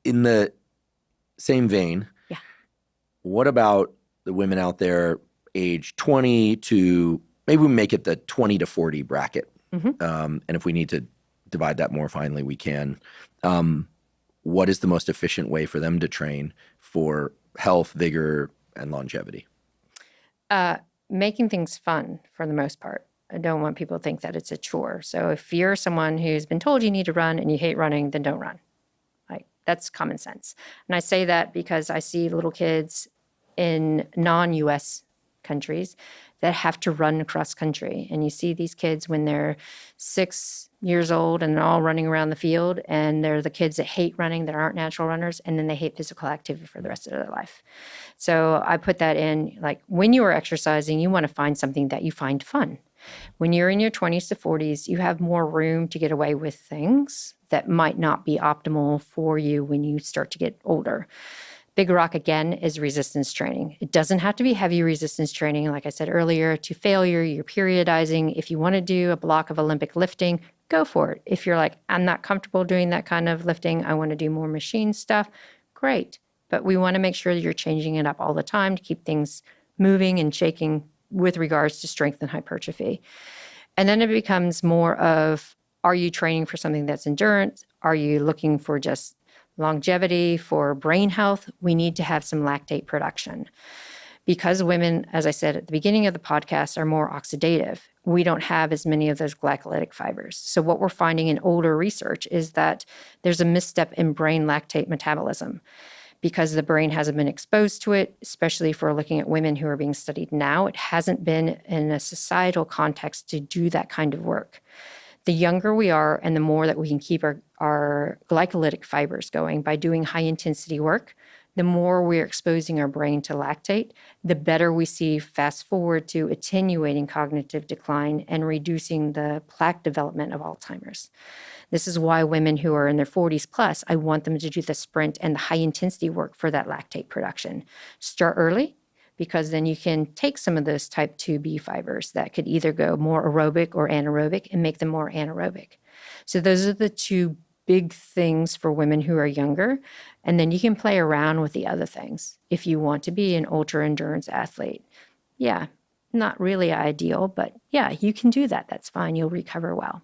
In the same vein, Yeah. what about the women out there age 20 to maybe we make it the 20 to 40 bracket? Hmm. And if we need to divide that more finely, we can. Um, what is the most efficient way for them to train for health, vigor, and longevity? Uh, Making things fun for the most part. I don't want people to think that it's a chore. So if you're someone who's been told you need to run and you hate running, then don't run. Like that's common sense. And I say that because I see little kids in non-US countries that have to run across country. And you see these kids when they're 6 years old and they're all running around the field, and they're the kids that hate running, that aren't natural runners, and then they hate physical activity for the rest of their life. So I put that in, like, when you are exercising, you want to find something that you find fun. When you're in your 20s to 40s, you have more room to get away with things that might not be optimal for you when you start to get older. Big rock again is resistance training. It doesn't have to be heavy resistance training. Like I said earlier, to failure, you're periodizing. If you want to do a block of Olympic lifting, go for it. If you're like, I'm not comfortable doing that kind of lifting, I want to do more machine stuff, great. But we want to make sure that you're changing it up all the time to keep things moving and shaking with regards to strength and hypertrophy. And then it becomes more of, are you training for something that's endurance? Are you looking for just longevity, for brain health? We need to have some lactate production. Because women, as I said at the beginning of the podcast, are more oxidative, we don't have as many of those glycolytic fibers. So what we're finding in older research is that there's a misstep in brain lactate metabolism because the brain hasn't been exposed to it, especially if we're looking at women who are being studied now. It hasn't been in a societal context to do that kind of work. The younger we are and the more that we can keep our glycolytic fibers going by doing high intensity work, the more we're exposing our brain to lactate, the better we see fast forward to attenuating cognitive decline and reducing the plaque development of Alzheimer's. This is why women who are in their 40s plus, I want them to do the sprint and the high intensity work for that lactate production. Start early, because then you can take some of those type 2B fibers that could either go more aerobic or anaerobic and make them more anaerobic. So those are the two big things for women who are younger. And then you can play around with the other things if you want to be an ultra endurance athlete. Yeah, not really ideal, but yeah, you can do that. That's fine. You'll recover well.